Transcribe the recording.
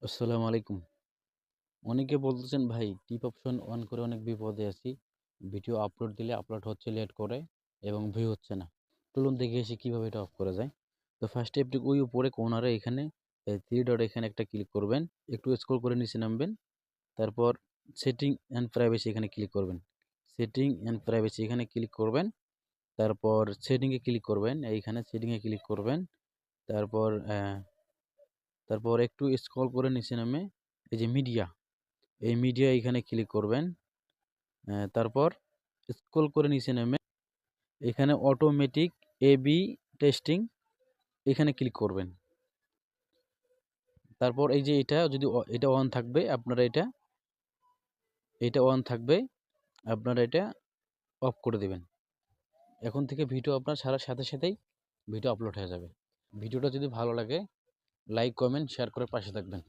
আসসালামু আলাইকুম। অনেকে বলতেছেন ভাই টিপ অপশন অন করে অনেক বিপদে আছি। ভিডিও আপলোড দিলে আপলোড হচ্ছে লেট করে এবং ভিউ হচ্ছে না। চলুন দেখে আসি কিভাবে এটা অফ করা যায়। তো ফার্স্টে আপনি ওই উপরে কর্নারে এখানে 3 ডট এখানে একটা ক্লিক করবেন। একটু স্ক্রল করে নিচে নামবেন। তারপর সেটিং অ্যান্ড প্রাইভেসি এখানে ক্লিক করবেন। সেটিং অ্যান্ড প্রাইভেসি এখানে ক্লিক করবেন। তারপর সেটিং এ ক্লিক করবেন। এইখানে সেটিং এ ক্লিক করবেন। তারপর তারপর একটু স্ক্রল করে নিচে নামে এই যে মিডিয়া এই মিডিয়া এখানে ক্লিক করবেন। তারপর স্ক্রল করে নিচে নেমে এখানে অটোমেটিক এবি টেস্টিং এখানে ক্লিক করবেন। তারপর এই যে এটা যদি এটা অন থাকবে আপনারা এটা অন থাকবে আপনারা এটা অফ করে দেবেন। এখন থেকে ভিডিও আপনার ছাড়ার সাথে সাথেই ভিডিও আপলোড হয়ে যাবে। ভিডিওটা যদি ভালো লাগে লাইক কমেন্ট শেয়ার করে পাশে থাকবেন।